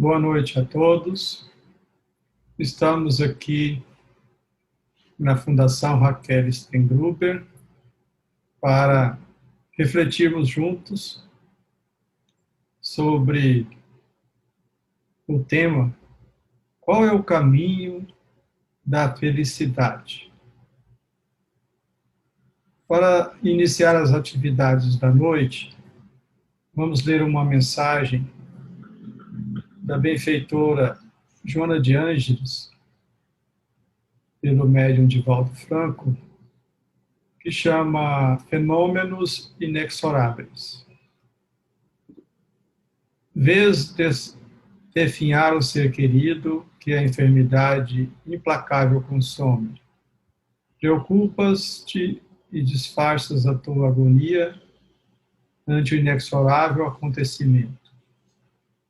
Boa noite a todos. Estamos aqui na Fundação Raquel Stengruber para refletirmos juntos sobre o tema: qual é o caminho da felicidade? Para iniciar as atividades da noite, vamos ler uma mensagem da benfeitora Joana de Ângeles, pelo médium Divaldo Franco, que chama Fenômenos Inexoráveis. Vês definhar o ser querido que a enfermidade implacável consome. Preocupas-te e disfarças a tua agonia ante o inexorável acontecimento.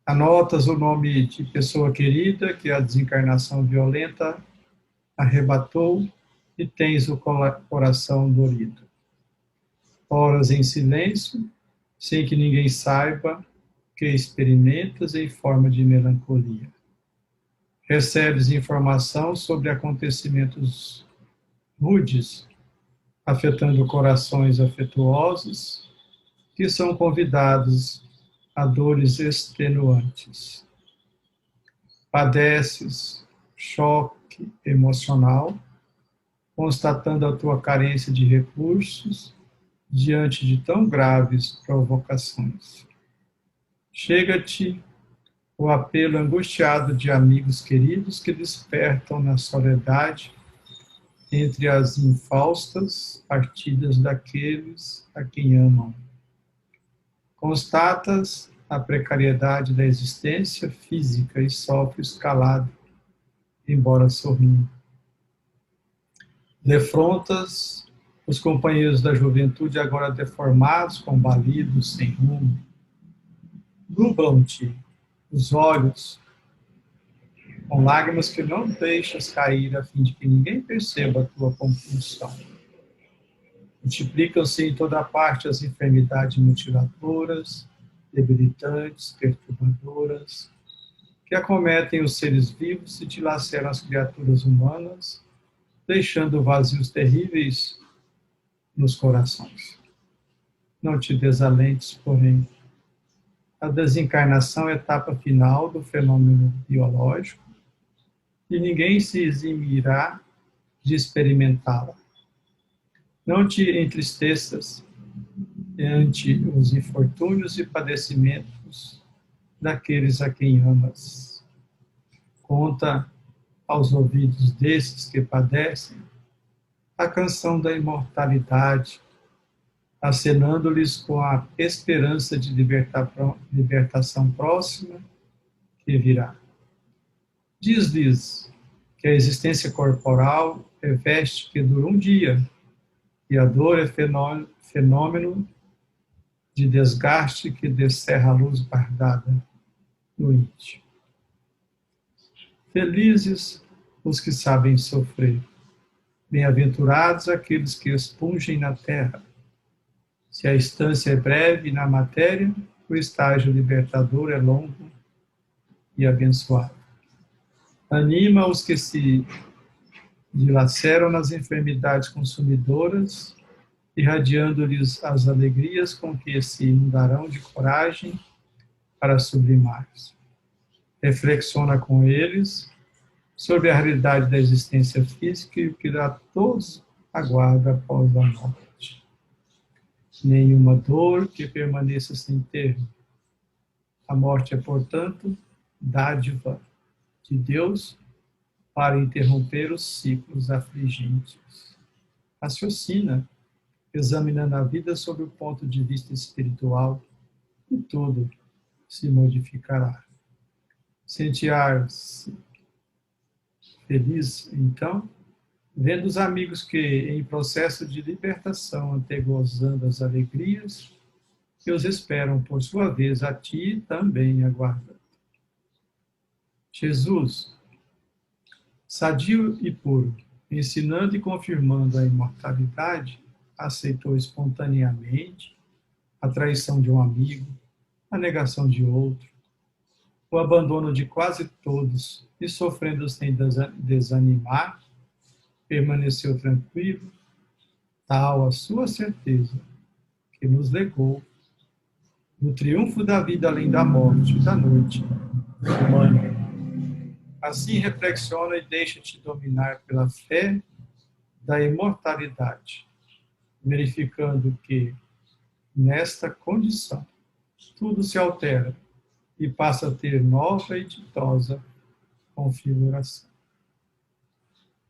Anotas o nome de pessoa querida que a desencarnação violenta arrebatou e tens o coração dorido. Oras em silêncio, sem que ninguém saiba que experimentas em forma de melancolia. Recebes informação sobre acontecimentos rudes, afetando corações afetuosos, que são convidados a dores extenuantes. Padeces choque emocional, constatando a tua carência de recursos diante de tão graves provocações. Chega-te o apelo angustiado de amigos queridos que despertam na soledade entre as infaustas partidas daqueles a quem amam. Constatas a precariedade da existência física e sofres calado, embora sorrindo. Defrontas os companheiros da juventude agora deformados, combalidos, sem rumo. Nublam-te os olhos com lágrimas que não deixas cair a fim de que ninguém perceba a tua compulsão. Multiplicam-se em toda parte as enfermidades mutiladoras, debilitantes, perturbadoras, que acometem os seres vivos e dilaceram as criaturas humanas, deixando vazios terríveis nos corações. Não te desalentes, porém. A desencarnação é a etapa final do fenômeno biológico e ninguém se eximirá de experimentá-la. Não te entristeças ante os infortúnios e padecimentos daqueles a quem amas. Conta aos ouvidos desses que padecem a canção da imortalidade, acenando-lhes com a esperança de libertação próxima que virá. Diz-lhes que a existência corporal é veste que dura um dia, e a dor é fenômeno de desgaste que descerra a luz guardada no íntimo. Felizes os que sabem sofrer, bem-aventurados aqueles que expungem na terra. Se a estância é breve na matéria, o estágio libertador é longo e abençoado. Anima os que se dilaceram nas enfermidades consumidoras, irradiando-lhes as alegrias com que se inundarão de coragem para sublimar-se. Reflexiona com eles sobre a realidade da existência física e o que a todos aguarda após a morte. Nenhuma dor que permaneça sem termo. A morte é, portanto, dádiva de Deus para interromper os ciclos afligentes. Raciocina, examinando a vida sob o ponto de vista espiritual, e tudo se modificará. Sentir-se feliz, então, vendo os amigos que, em processo de libertação, antegozando as alegrias, que os esperam, por sua vez, a ti também aguardando. Jesus, sadio e puro, ensinando e confirmando a imortalidade, aceitou espontaneamente a traição de um amigo, a negação de outro, o abandono de quase todos e sofrendo sem desanimar, permaneceu tranquilo, tal a sua certeza que nos legou no triunfo da vida além da morte e da noite humana. Assim reflexiona e deixa-te dominar pela fé da imortalidade, verificando que, nesta condição, tudo se altera e passa a ter nova e ditosa configuração.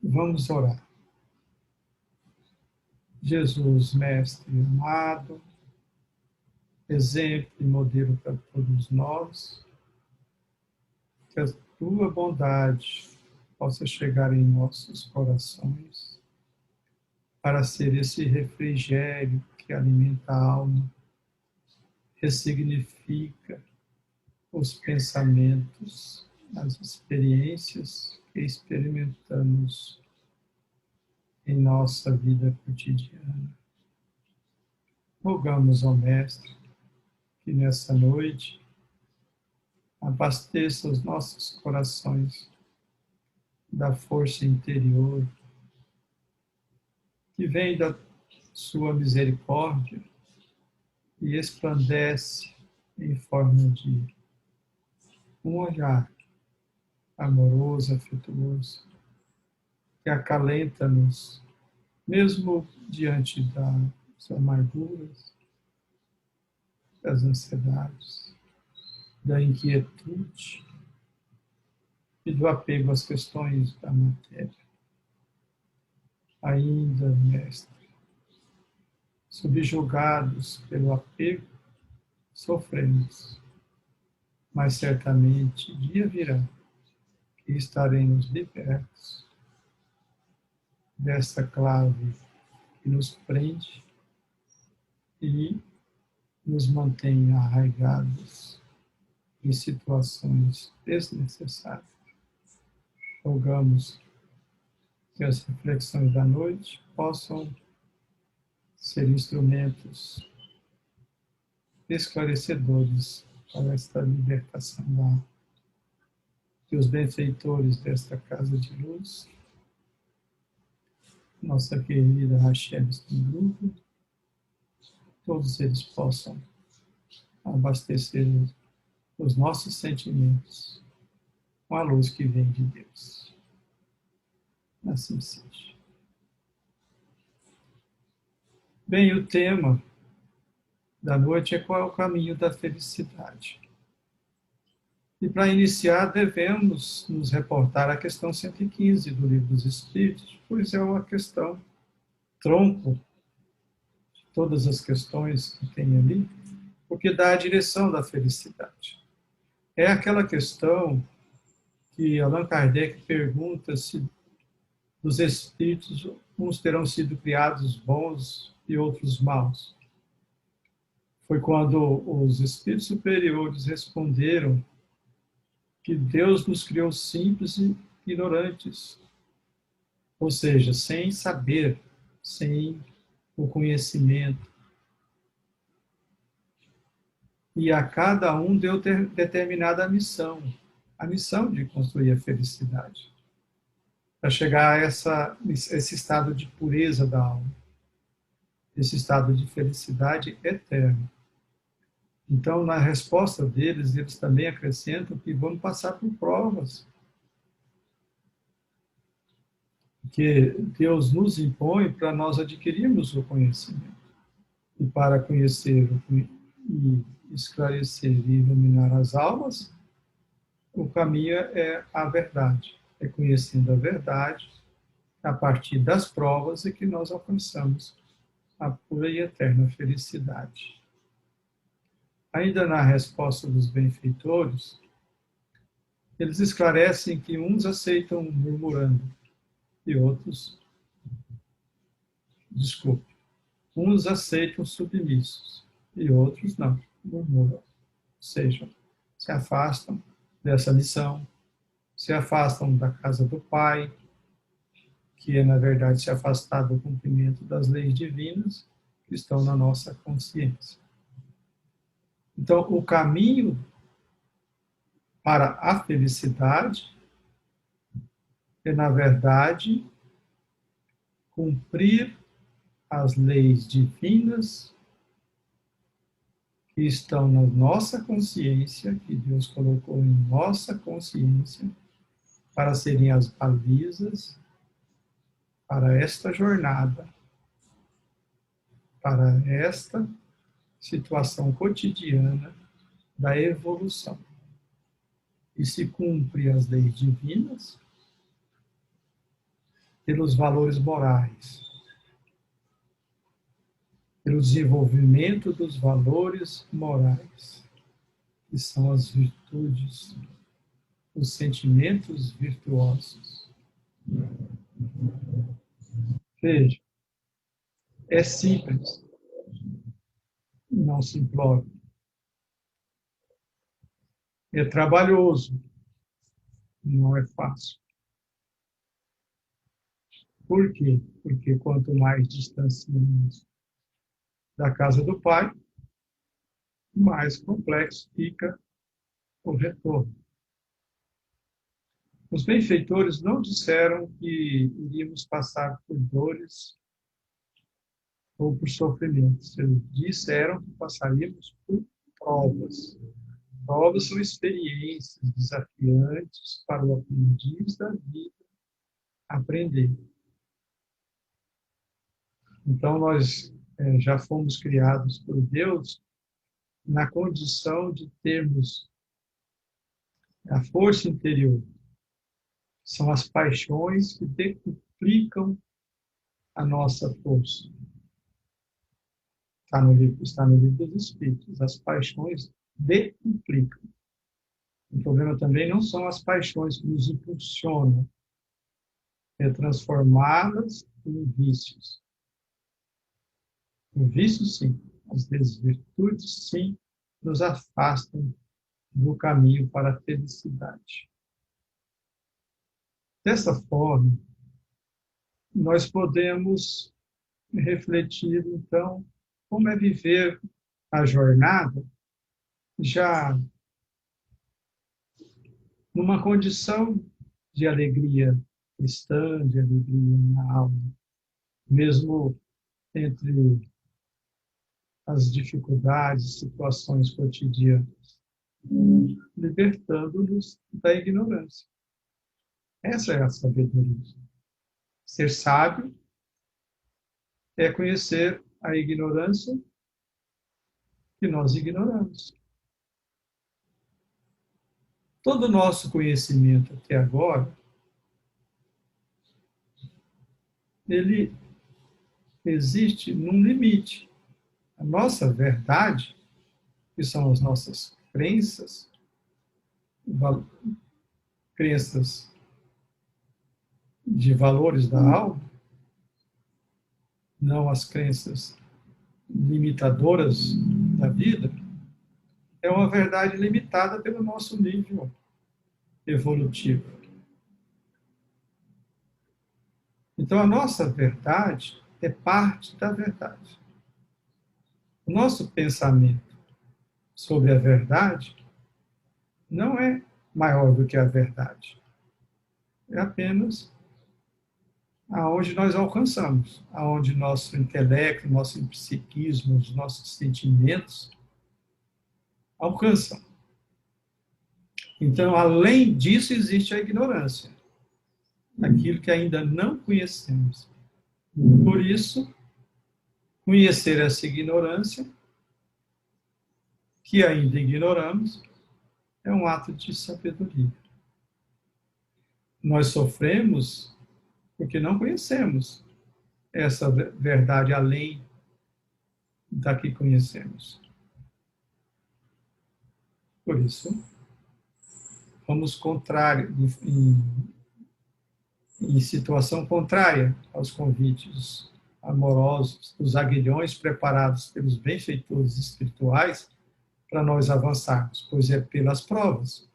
Vamos orar. Jesus, Mestre amado, exemplo e modelo para todos nós, que a tua bondade possa chegar em nossos corações para ser esse refrigério que alimenta a alma, ressignifica os pensamentos, as experiências que experimentamos em nossa vida cotidiana. Rogamos ao Mestre que nessa noite abasteça os nossos corações da força interior que vem da sua misericórdia e resplandece em forma de um olhar amoroso, afetuoso, que acalenta-nos, mesmo diante das amarguras, das ansiedades, da inquietude e do apego às questões da matéria. Ainda, Mestre, subjugados pelo apego, sofremos, mas certamente dia virá que estaremos libertos desta clave que nos prende e nos mantém arraigados em situações desnecessárias. Rogamos que as reflexões da noite possam ser instrumentos esclarecedores para esta libertação da alma. Que os benfeitores desta casa de luz, nossa querida Rachel Stengruber, todos eles possam abastecer os nossos sentimentos com a luz que vem de Deus. Assim seja. Bem, o tema da noite é qual é o caminho da felicidade. E para iniciar, devemos nos reportar à questão 115 do Livro dos Espíritos, pois é uma questão tronco de todas as questões que tem ali, porque dá a direção da felicidade. É aquela questão que Allan Kardec pergunta se dos espíritos uns terão sido criados bons e outros maus. Foi quando os espíritos superiores responderam que Deus nos criou simples e ignorantes, ou seja, sem saber, sem o conhecimento. E a cada um deu determinada missão, a missão de construir a felicidade, para chegar a esse estado de pureza da alma, esse estado de felicidade eterna. Então, na resposta deles, eles também acrescentam que vamos passar por provas, que Deus nos impõe para nós adquirirmos o conhecimento. E para conhecer e esclarecer e iluminar as almas, o caminho é a verdade. É conhecendo a verdade, a partir das provas, é que nós alcançamos a pura e eterna felicidade. Ainda na resposta dos benfeitores, eles esclarecem que uns aceitam murmurando e outros, uns aceitam submissos e outros não, murmuram. Ou seja, se afastam dessa missão, se afastam da casa do Pai, que é, na verdade, se afastar do cumprimento das leis divinas que estão na nossa consciência. Então, o caminho para a felicidade é, na verdade, cumprir as leis divinas que estão na nossa consciência, que Deus colocou em nossa consciência, para serem as balizas para esta jornada, para esta situação cotidiana da evolução. E se cumpre as leis divinas pelos valores morais, pelo desenvolvimento dos valores morais, que são as virtudes, os sentimentos virtuosos. Veja, é simples, não simplório. É trabalhoso, não é fácil. Por quê? Porque quanto mais distanciamos da casa do Pai, mais complexo fica o retorno. Os benfeitores não disseram que iríamos passar por dores ou por sofrimentos. Eles disseram que passaríamos por provas. Provas são experiências desafiantes para o aprendiz da vida aprender. Então, nós já fomos criados por Deus na condição de termos a força interior. São as paixões que decuplicam a nossa força. Está no livro dos Espíritos. As paixões decuplicam. O problema também não são as paixões que nos impulsionam, é transformá-las em vícios. O vício, sim. As desvirtudes, sim, nos afastam do caminho para a felicidade. Dessa forma, nós podemos refletir, então, como é viver a jornada já numa condição de alegria cristã, de alegria na alma, mesmo entre as dificuldades, situações cotidianas, libertando-nos da ignorância. Essa é a sabedoria. Ser sábio é conhecer a ignorância que nós ignoramos. Todo o nosso conhecimento até agora, ele existe num limite. A nossa verdade, que são as nossas crenças, crenças de valores da alma, não as crenças limitadoras da vida, é uma verdade limitada pelo nosso nível evolutivo. Então, a nossa verdade é parte da verdade. O nosso pensamento sobre a verdade não é maior do que a verdade. É apenas aonde nós alcançamos, aonde nosso intelecto, nosso psiquismo, os nossos sentimentos alcançam. Então, além disso, existe a ignorância, aquilo que ainda não conhecemos. Por isso, conhecer essa ignorância, que ainda ignoramos, é um ato de sabedoria. Nós sofremos porque não conhecemos essa verdade além da que conhecemos. Por isso, vamos contrário, em situação contrária aos convites amorosos, os aguilhões preparados pelos benfeitores espirituais para nós avançarmos, pois é pelas provas.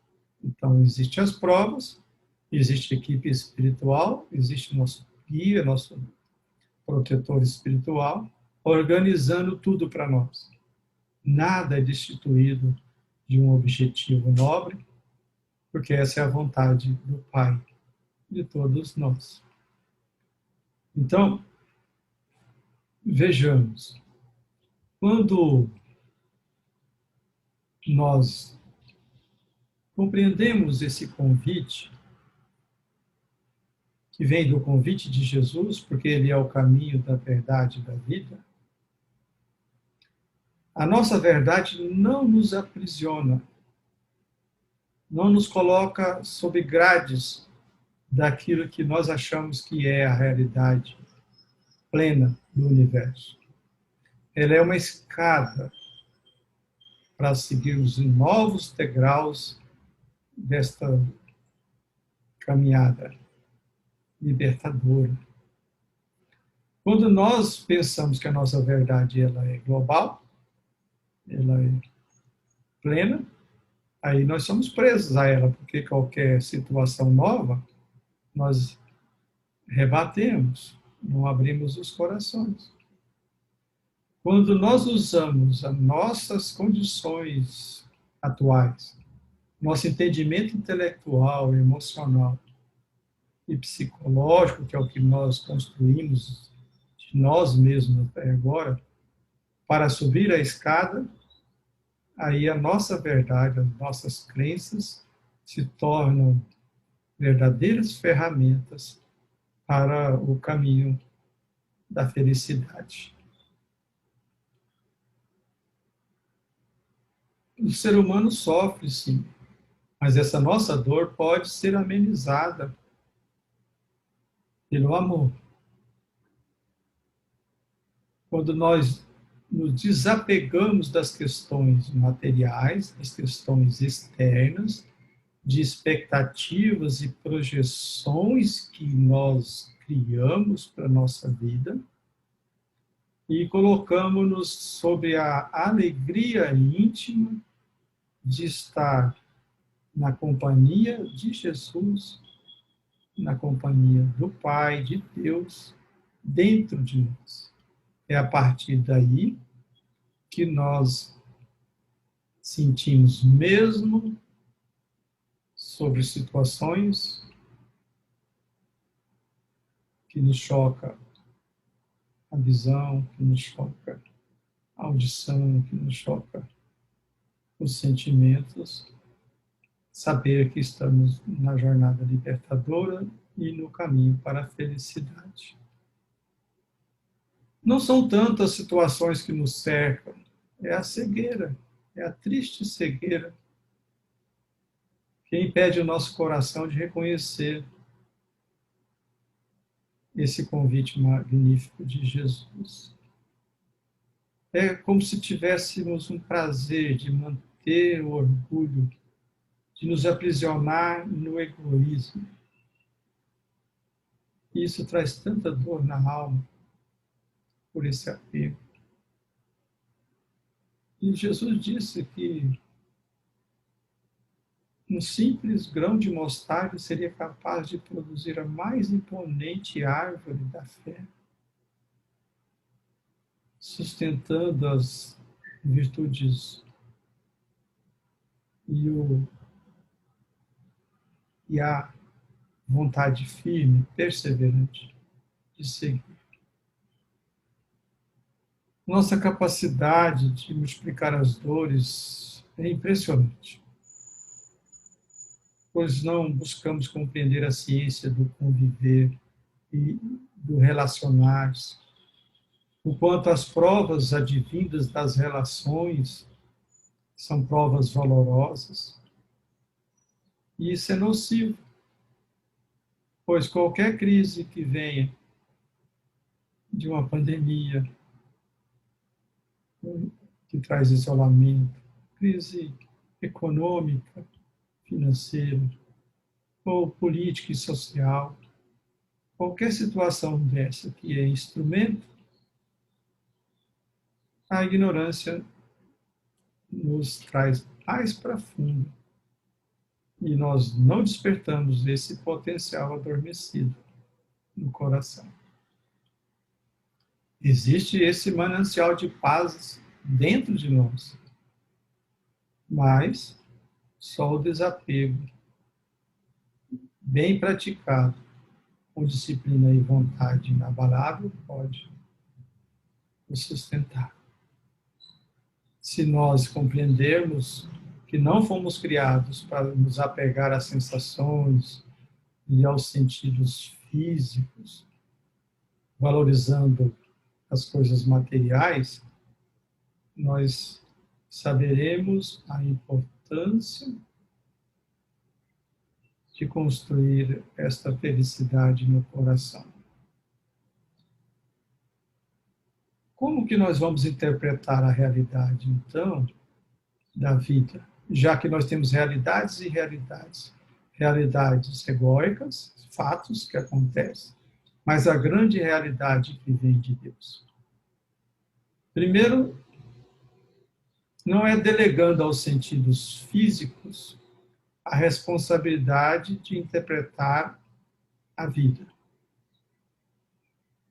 Então, existem as provas, existe a equipe espiritual, existe nosso guia, nosso protetor espiritual, organizando tudo para nós. Nada é destituído de um objetivo nobre, porque essa é a vontade do Pai de todos nós. Então, vejamos, quando nós compreendemos esse convite, que vem do convite de Jesus, porque ele é o caminho da verdade e da vida, a nossa verdade não nos aprisiona, não nos coloca sob grades daquilo que nós achamos que é a realidade plena do universo. Ela é uma escada para seguirmos em novos degraus desta caminhada libertadora. Quando nós pensamos que a nossa verdade ela é global, ela é plena, aí nós somos presos a ela, porque qualquer situação nova, nós rebatemos, não abrimos os corações. Quando nós usamos as nossas condições atuais, nosso entendimento intelectual, emocional e psicológico, que é o que nós construímos de nós mesmos até agora, para subir a escada, aí a nossa verdade, as nossas crenças se tornam verdadeiras ferramentas para o caminho da felicidade. O ser humano sofre, sim, mas essa nossa dor pode ser amenizada pelo amor. Quando nós nos desapegamos das questões materiais, das questões externas, de expectativas e projeções que nós criamos para a nossa vida e colocamos-nos sob a alegria íntima de estar na companhia de Jesus, na companhia do Pai, de Deus, dentro de nós. É a partir daí que nós sentimos mesmo sobre situações que nos choca a visão, que nos choca a audição, que nos choca os sentimentos, saber que estamos na jornada libertadora e no caminho para a felicidade. Não são tantas situações que nos cercam, é a cegueira, é a triste cegueira que impede o nosso coração de reconhecer esse convite magnífico de Jesus. É como se tivéssemos um prazer de manter o orgulho, de nos aprisionar no egoísmo. E isso traz tanta dor na alma por esse apego. E Jesus disse que um simples grão de mostarda seria capaz de produzir a mais imponente árvore da fé, sustentando as virtudes e a vontade firme, perseverante de seguir. Nossa capacidade de multiplicar as dores é impressionante, pois não buscamos compreender a ciência do conviver e do relacionar-se, o quanto as provas advindas das relações são provas valorosas. E isso é nocivo, pois qualquer crise que venha de uma pandemia, que traz isolamento, crise econômica, financeira, ou política e social, qualquer situação dessa que é instrumento, a ignorância nos traz mais para fundo e nós não despertamos esse potencial adormecido no coração. Existe esse manancial de paz dentro de nós, mas só o desapego bem praticado, com disciplina e vontade inabalável, pode nos sustentar. Se nós compreendermos que não fomos criados para nos apegar às sensações e aos sentidos físicos, valorizando as coisas materiais, nós saberemos a importância de construir esta felicidade no coração. Como que nós vamos interpretar a realidade, então, da vida? Já que nós temos realidades e realidades. Realidades egóicas, fatos que acontecem, mas a grande realidade que vem de Deus. Primeiro, não é delegando aos sentidos físicos a responsabilidade de interpretar a vida.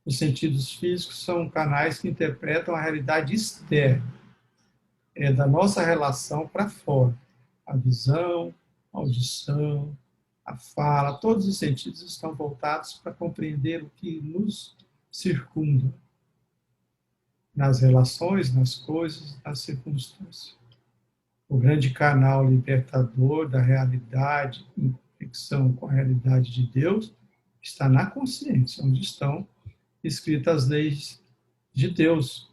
Os sentidos físicos são canais que interpretam a realidade externa, é da nossa relação para fora. A visão, a audição, a fala, todos os sentidos estão voltados para compreender o que nos circunda, nas relações, nas coisas, nas circunstâncias. O grande canal libertador da realidade, em conexão com a realidade de Deus, está na consciência, onde estão escritas as leis de Deus.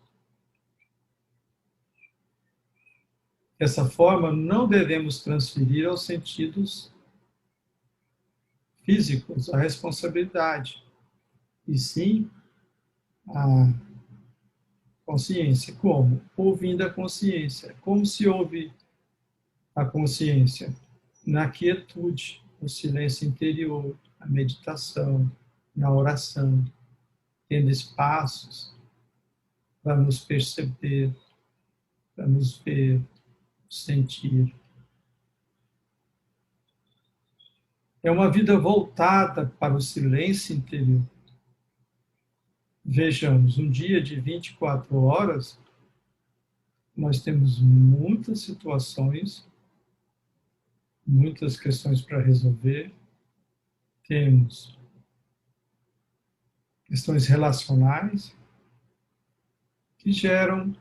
Dessa forma, não devemos transferir aos sentidos físicos a responsabilidade, e sim a consciência. Como? Ouvindo a consciência. Como se ouve a consciência? Na quietude, no silêncio interior, na meditação, na oração, tendo espaços para nos perceber, para nos ver, sentir. É uma vida voltada para o silêncio interior. Vejamos, um dia de 24 horas, nós temos muitas situações, muitas questões para resolver, temos questões relacionais que geram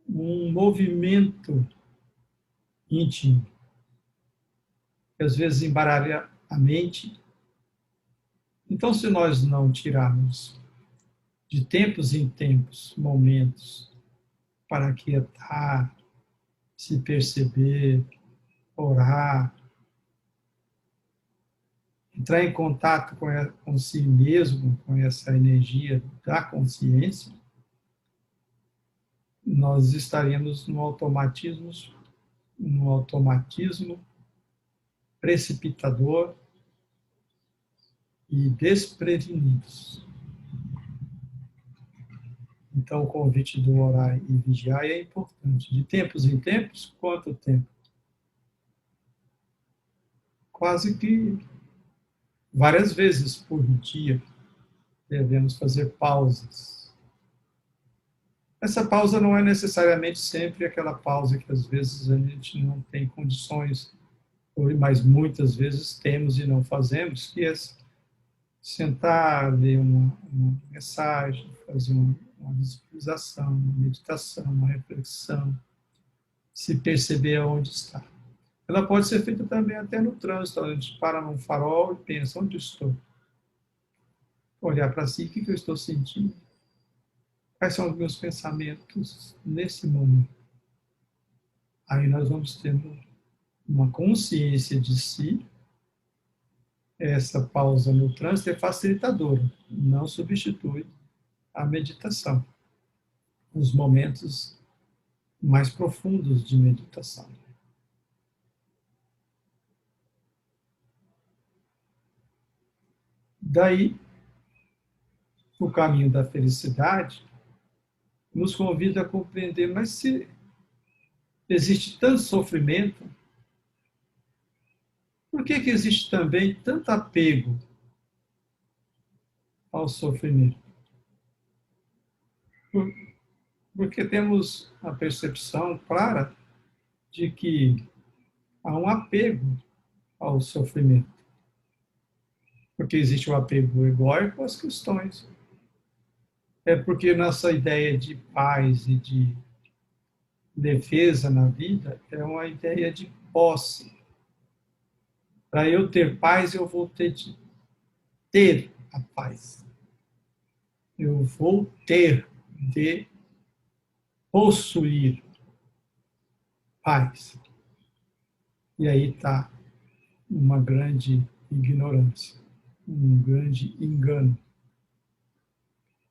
um movimento íntimo, que às vezes embaralha a mente. Então, se nós não tirarmos de tempos em tempos momentos para aquietar, se perceber, orar, entrar em contato com si mesmo, com essa energia da consciência, nós estaríamos no automatismo precipitador e desprevenidos. Então, o convite do orar e vigiar é importante. De tempos em tempos, quanto tempo? Quase que várias vezes por dia devemos fazer pausas. Essa pausa não é necessariamente sempre aquela pausa que às vezes a gente não tem condições, mas muitas vezes temos e não fazemos, que é sentar, ler uma mensagem, fazer uma visualização, uma meditação, uma reflexão, se perceber aonde está. Ela pode ser feita também até no trânsito, a gente para num farol e pensa, onde estou? Olhar para si, o que eu estou sentindo? Quais são os meus pensamentos nesse momento? Aí nós vamos tendo uma consciência de si. Essa pausa no trânsito é facilitadora, não substitui a meditação, os momentos mais profundos de meditação. Daí, o caminho da felicidade nos convida a compreender, mas se existe tanto sofrimento, por que existe também tanto apego ao sofrimento? Porque temos a percepção clara de que há um apego ao sofrimento. porque existe o apego egóico às questões. É porque nossa ideia de paz e de defesa na vida é uma ideia de posse. Para eu ter paz, eu vou ter de ter a paz. Eu vou ter de possuir paz. E aí está uma grande ignorância, um grande engano.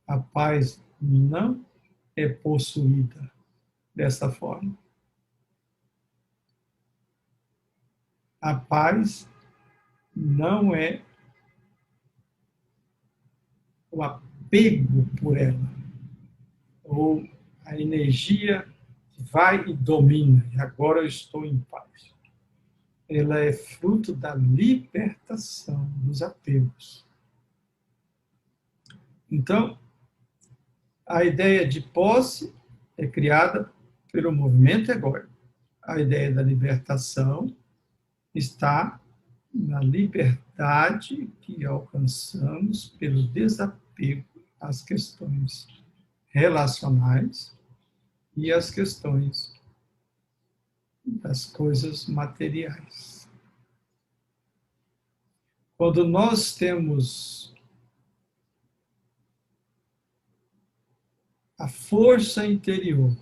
A paz não é possuída dessa forma. A paz não é o apego por ela, ou a energia que vai e domina, e agora eu estou em paz. Ela é fruto da libertação dos apegos. Então, a ideia de posse é criada pelo movimento egóico. A ideia da libertação está na liberdade que alcançamos pelo desapego às questões relacionais e às questões das coisas materiais. Quando nós temos a força interior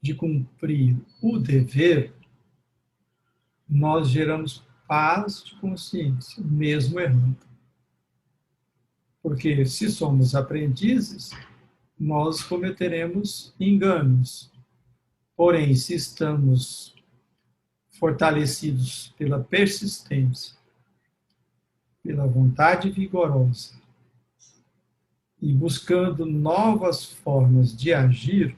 de cumprir o dever, nós geramos paz de consciência, mesmo errando. Porque se somos aprendizes, nós cometeremos enganos. Porém, se estamos fortalecidos pela persistência, pela vontade vigorosa e buscando novas formas de agir,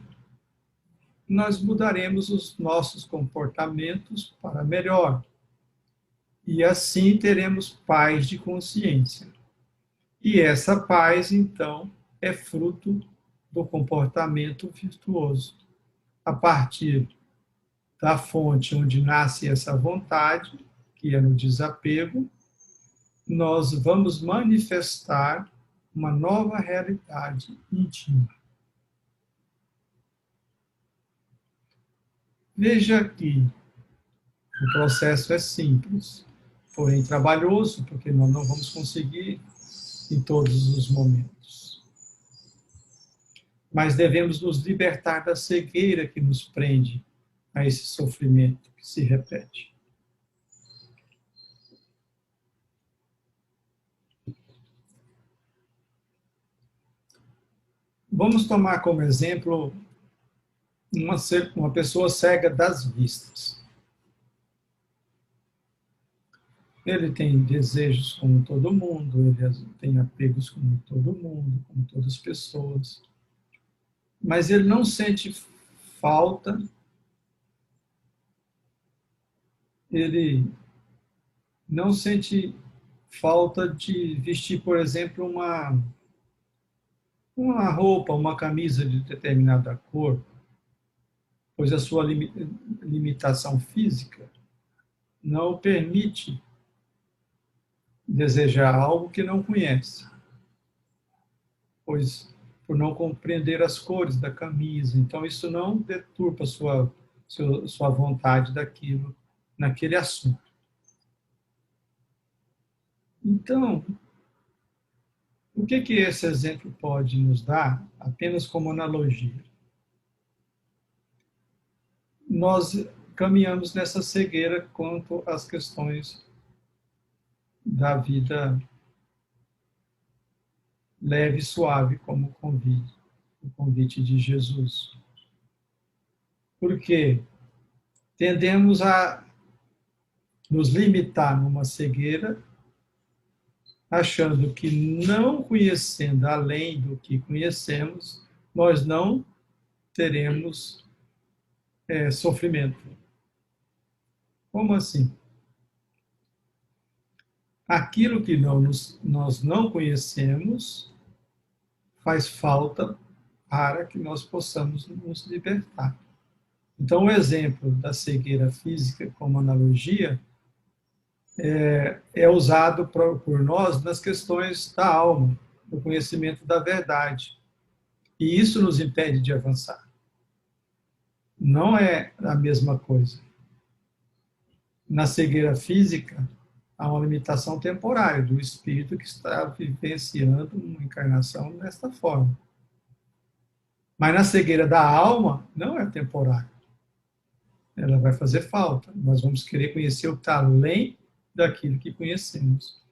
nós mudaremos os nossos comportamentos para melhor. E assim teremos paz de consciência. E essa paz, então, é fruto do comportamento virtuoso. A partir da fonte onde nasce essa vontade, que é no desapego, nós vamos manifestar uma nova realidade íntima. Veja que o processo é simples, porém trabalhoso, porque nós não vamos conseguir em todos os momentos. Mas devemos nos libertar da cegueira que nos prende a esse sofrimento que se repete. Vamos tomar como exemplo uma pessoa cega das vistas. Ele tem desejos como todo mundo, ele tem apegos como todo mundo, como todas as pessoas. Mas ele não sente falta, ele não sente falta de vestir, por exemplo, uma roupa, uma camisa de determinada cor, pois a sua limitação física não o permite desejar algo que não conhece, pois por não compreender as cores da camisa. Então, isso não deturpa sua vontade daquilo, naquele assunto. Então, o que esse exemplo pode nos dar, apenas como analogia? Nós caminhamos nessa cegueira quanto às questões da vida leve e suave, como o convite de Jesus. Porque tendemos a nos limitar numa cegueira, achando que não conhecendo além do que conhecemos, nós não teremos sofrimento. Como assim? Aquilo que nós não conhecemos faz falta para que nós possamos nos libertar. Então, o exemplo da cegueira física como analogia é usado por nós nas questões da alma, do conhecimento da verdade. E isso nos impede de avançar. Não é a mesma coisa. Na cegueira física, há uma limitação temporária do espírito que está vivenciando uma encarnação desta forma. Mas na cegueira da alma, não é temporária. Ela vai fazer falta. Nós vamos querer conhecer o que está além daquilo que conhecemos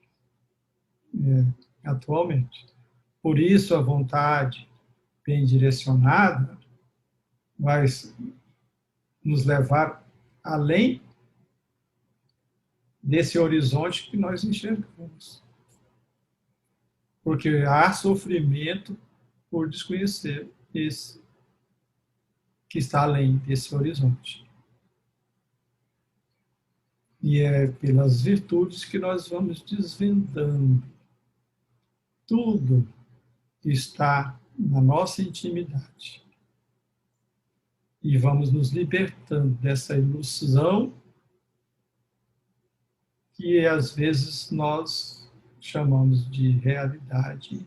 atualmente. Por isso, a vontade bem direcionada vai nos levar além desse horizonte que nós enxergamos. Porque há sofrimento por desconhecer esse que está além desse horizonte. E é pelas virtudes que nós vamos desvendando tudo que está na nossa intimidade. E vamos nos libertando dessa ilusão que às vezes nós chamamos de realidade,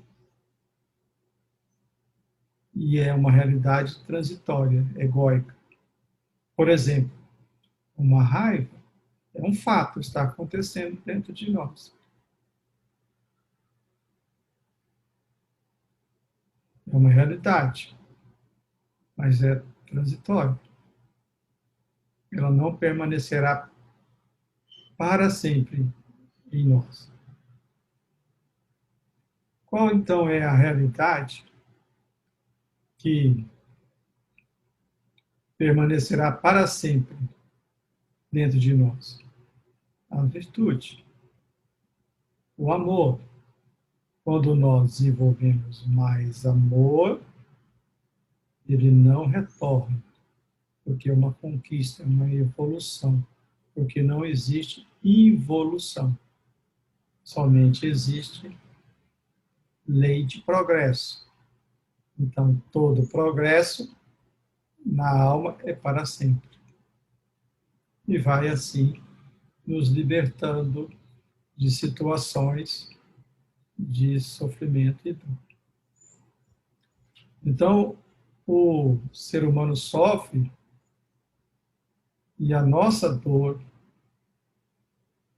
e é uma realidade transitória, egóica. Por exemplo, uma raiva é um fato, está acontecendo dentro de nós. É uma realidade, mas é transitória. Ela não permanecerá para sempre em nós. Qual então é a realidade que permanecerá para sempre dentro de nós? A virtude, o amor. Quando nós desenvolvemos mais amor, ele não retorna, porque é uma conquista, é uma evolução, porque não existe involução, somente existe lei de progresso. Então, todo progresso na alma é para sempre. E vai assim nos libertando de situações de sofrimento e dor. Então, o ser humano sofre e a nossa dor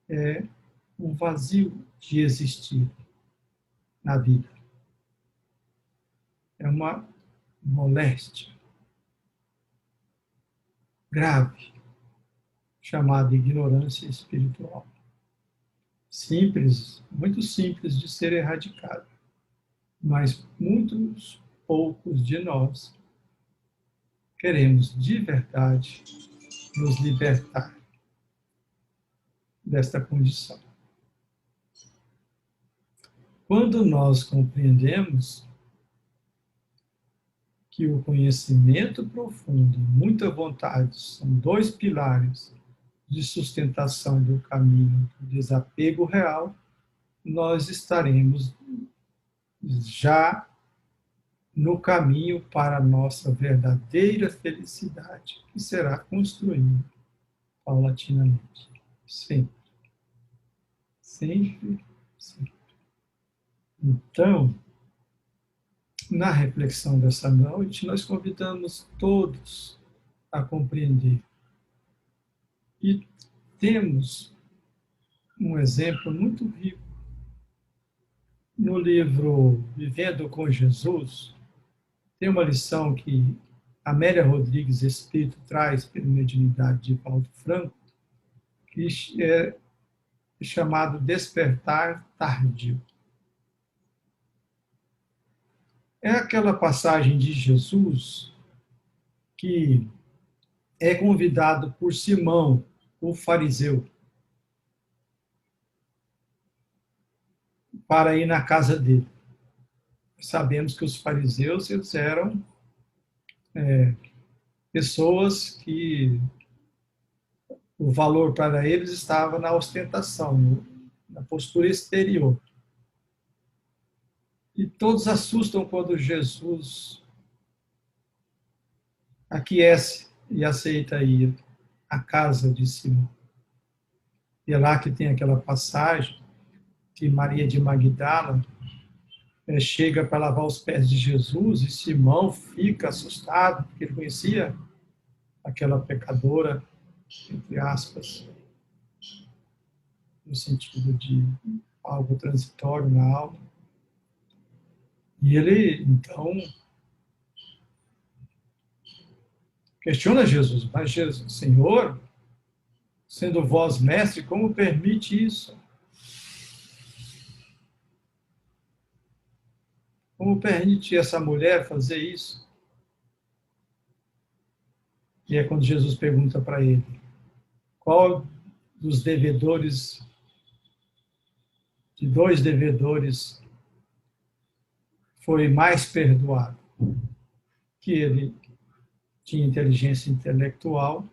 é um vazio de existir na vida. É uma moléstia grave, chamada ignorância espiritual. Simples, muito simples de ser erradicada, mas muitos poucos de nós queremos de verdade nos libertar desta condição. Quando nós compreendemos que o conhecimento profundo e muita vontade são dois pilares de sustentação do caminho do desapego real, nós estaremos já no caminho para a nossa verdadeira felicidade, que será construída paulatinamente. Sempre. Sempre, sempre. Então, na reflexão dessa noite, nós convidamos todos a compreender. E temos um exemplo muito rico no livro Vivendo com Jesus. Tem uma lição que Amélia Rodrigues Espírito traz pela mediunidade de Paulo Franco, que é chamado Despertar Tardio. É aquela passagem de Jesus que é convidado por Simão, o fariseu, para ir na casa dele. Sabemos que os fariseus eles eram pessoas que o valor para eles estava na ostentação, na postura exterior. E todos assustam quando Jesus aquece e aceita ir à casa de Simão. E é lá que tem aquela passagem que Maria de Magdala chega para lavar os pés de Jesus e Simão fica assustado, porque ele conhecia aquela pecadora, entre aspas, no sentido de algo transitório na alma. E ele, então, questiona Jesus, mas Jesus, Senhor, sendo vós mestre, como permite isso? Como permite essa mulher fazer isso? E é quando Jesus pergunta para ele, qual dos devedores, de dois devedores, foi mais perdoado? Que ele tinha inteligência intelectual,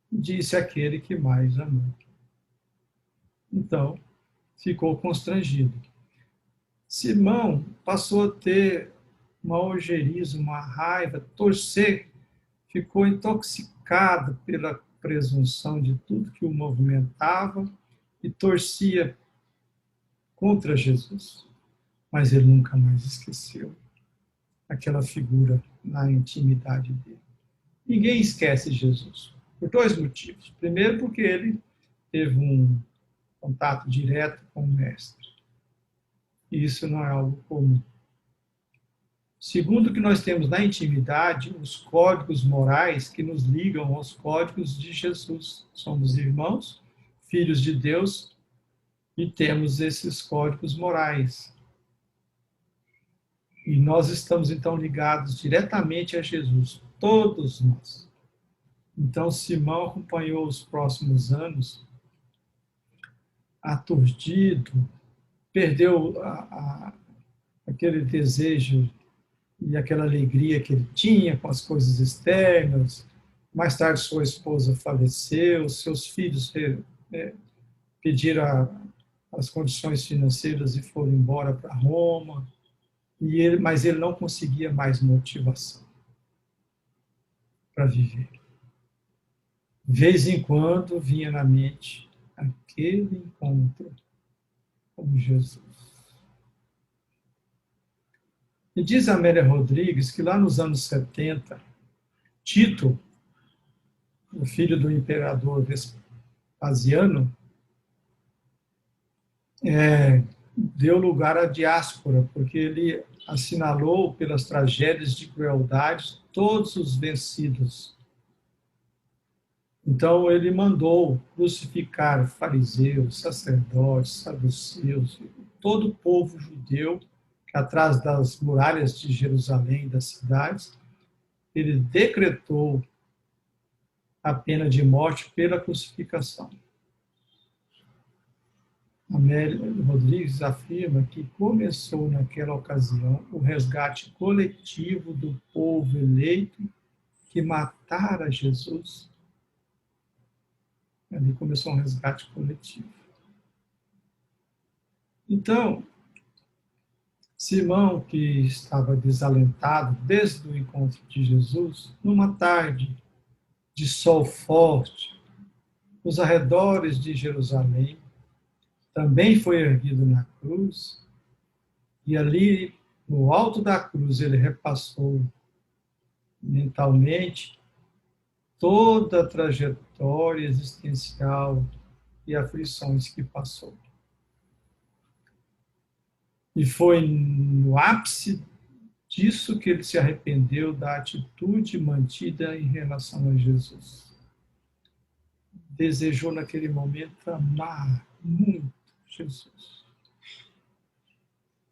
disse aquele que mais amou. Então, ficou constrangido. Simão passou a ter uma ojeriza, uma raiva, torcer, ficou intoxicado pela presunção de tudo que o movimentava e torcia contra Jesus. Mas ele nunca mais esqueceu aquela figura na intimidade dele. Ninguém esquece Jesus, por dois motivos. Primeiro, porque ele teve um contato direto com o Mestre. E isso não é algo comum. Segundo, que nós temos na intimidade os códigos morais que nos ligam aos códigos de Jesus. Somos irmãos, filhos de Deus, e temos esses códigos morais. E nós estamos, então, ligados diretamente a Jesus, todos nós. Então, Simão acompanhou os próximos anos aturdido, perdeu aquele desejo e aquela alegria que ele tinha com as coisas externas. Mais tarde, sua esposa faleceu, seus filhos pediram as condições financeiras e foram embora para Roma. Mas ele não conseguia mais motivação para viver. De vez em quando vinha na mente aquele encontro com Jesus. E diz a Amélia Rodrigues que lá nos anos 70, Tito, o filho do imperador Vespasiano, deu lugar à diáspora, porque ele assinalou pelas tragédias de crueldade todos os vencidos. Então ele mandou crucificar fariseus, sacerdotes, saduceus, todo o povo judeu que atrás das muralhas de Jerusalém, das cidades, ele decretou a pena de morte pela crucificação. Amélia Rodrigues afirma que começou naquela ocasião o resgate coletivo do povo eleito que matara Jesus. Ali começou um resgate coletivo. Então, Simão, que estava desalentado desde o encontro de Jesus, numa tarde de sol forte, nos arredores de Jerusalém, também foi erguido na cruz, e ali, no alto da cruz, ele repassou mentalmente toda a trajetória existencial e aflições que passou. E foi no ápice disso que ele se arrependeu da atitude mantida em relação a Jesus. Desejou naquele momento amar muito Jesus,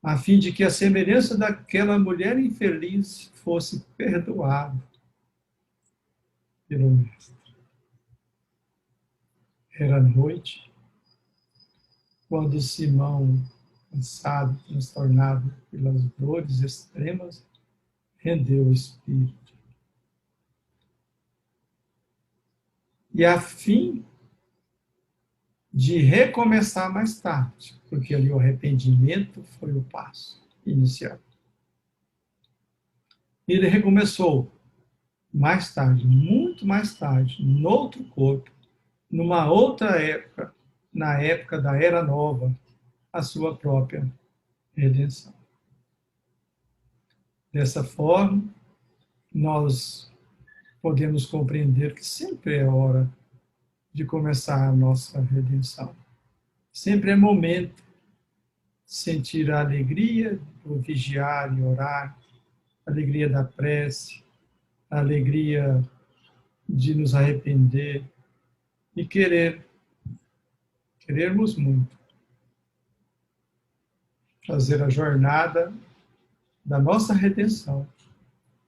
a fim de que a semelhança daquela mulher infeliz fosse perdoado pelo Mestre. Era noite, quando Simão, cansado, transtornado pelas dores extremas, rendeu o espírito. E a fim de recomeçar mais tarde, porque ali o arrependimento foi o passo inicial. Ele recomeçou mais tarde, muito mais tarde, noutro corpo, numa outra época, na época da Era Nova, a sua própria redenção. Dessa forma, nós podemos compreender que sempre é hora de começar a nossa redenção. Sempre é momento de sentir a alegria do vigiar e orar, a alegria da prece, a alegria de nos arrepender e querermos muito fazer a jornada da nossa redenção,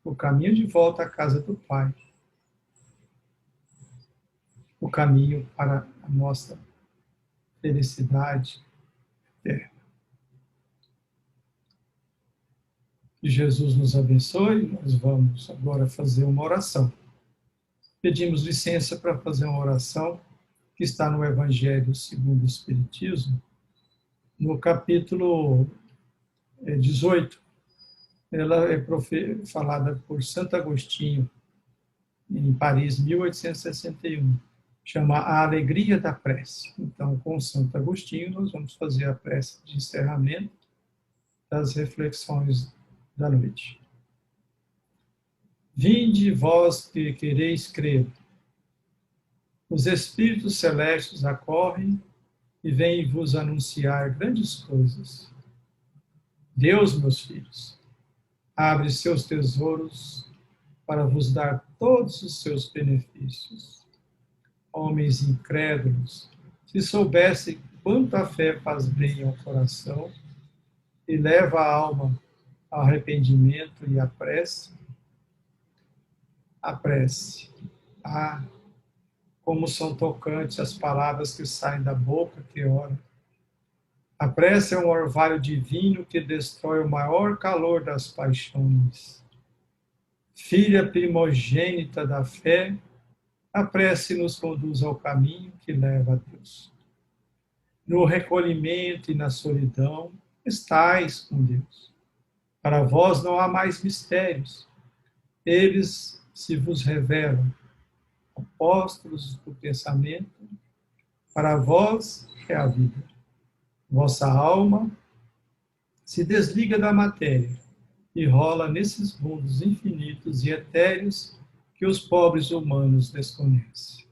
o caminho de volta à casa do Pai, o caminho para a nossa felicidade eterna. Que Jesus nos abençoe. Nós vamos agora fazer uma oração. Pedimos licença para fazer uma oração que está no Evangelho segundo o Espiritismo, no capítulo 18. Ela é falada por Santo Agostinho, em Paris, 1861. Chama A Alegria da Prece. Então, com Santo Agostinho, nós vamos fazer a prece de encerramento das reflexões da noite. Vinde vós que quereis crer. Os Espíritos Celestes acorrem e vêm vos anunciar grandes coisas. Deus, meus filhos, abre seus tesouros para vos dar todos os seus benefícios. Homens incrédulos, se soubessem quanto a fé faz bem ao coração e leva a alma ao arrependimento e à prece, como são tocantes as palavras que saem da boca que ora. A prece é um orvalho divino que destrói o maior calor das paixões. Filha primogênita da fé, a prece nos conduz ao caminho que leva a Deus. No recolhimento e na solidão, estais com Deus. Para vós não há mais mistérios. Eles se vos revelam. Apóstolos do pensamento, para vós é a vida. Vossa alma se desliga da matéria e rola nesses mundos infinitos e etéreos que os pobres humanos desconhecem.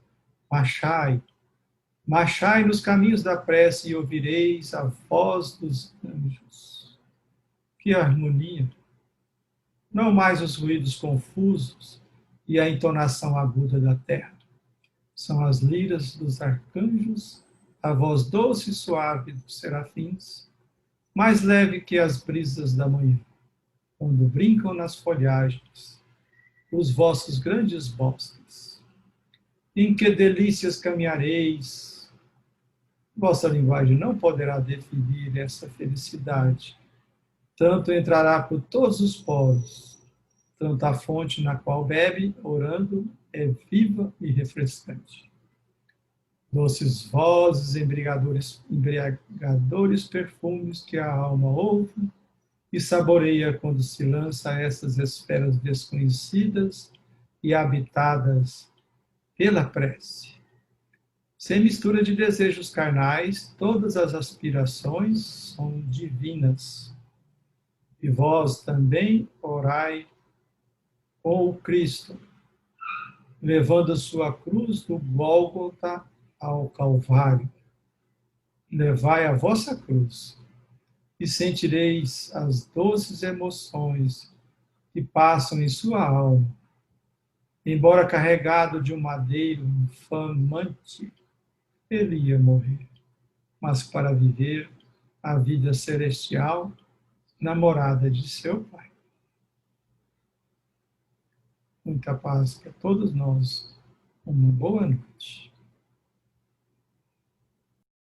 Marchai nos caminhos da prece e ouvireis a voz dos anjos. Que harmonia! Não mais os ruídos confusos e a entonação aguda da terra. São as liras dos arcanjos, a voz doce e suave dos serafins, mais leve que as brisas da manhã, quando brincam nas folhagens os vossos grandes bosques. Em que delícias caminhareis! Vossa linguagem não poderá definir essa felicidade. Tanto entrará por todos os poros, tanto a fonte na qual bebe, orando, é viva e refrescante. Doces vozes, embriagadores perfumes que a alma ouve e saboreia quando se lança a essas esferas desconhecidas e habitadas pela prece. Sem mistura de desejos carnais, todas as aspirações são divinas. E vós também orai com o Cristo, levando a sua cruz do Gólgota ao Calvário. Levai a vossa cruz e sentireis as doces emoções que passam em sua alma. Embora carregado de um madeiro infamante, ele ia morrer, mas para viver a vida celestial na morada de seu Pai. Muita paz para todos nós. Uma boa noite.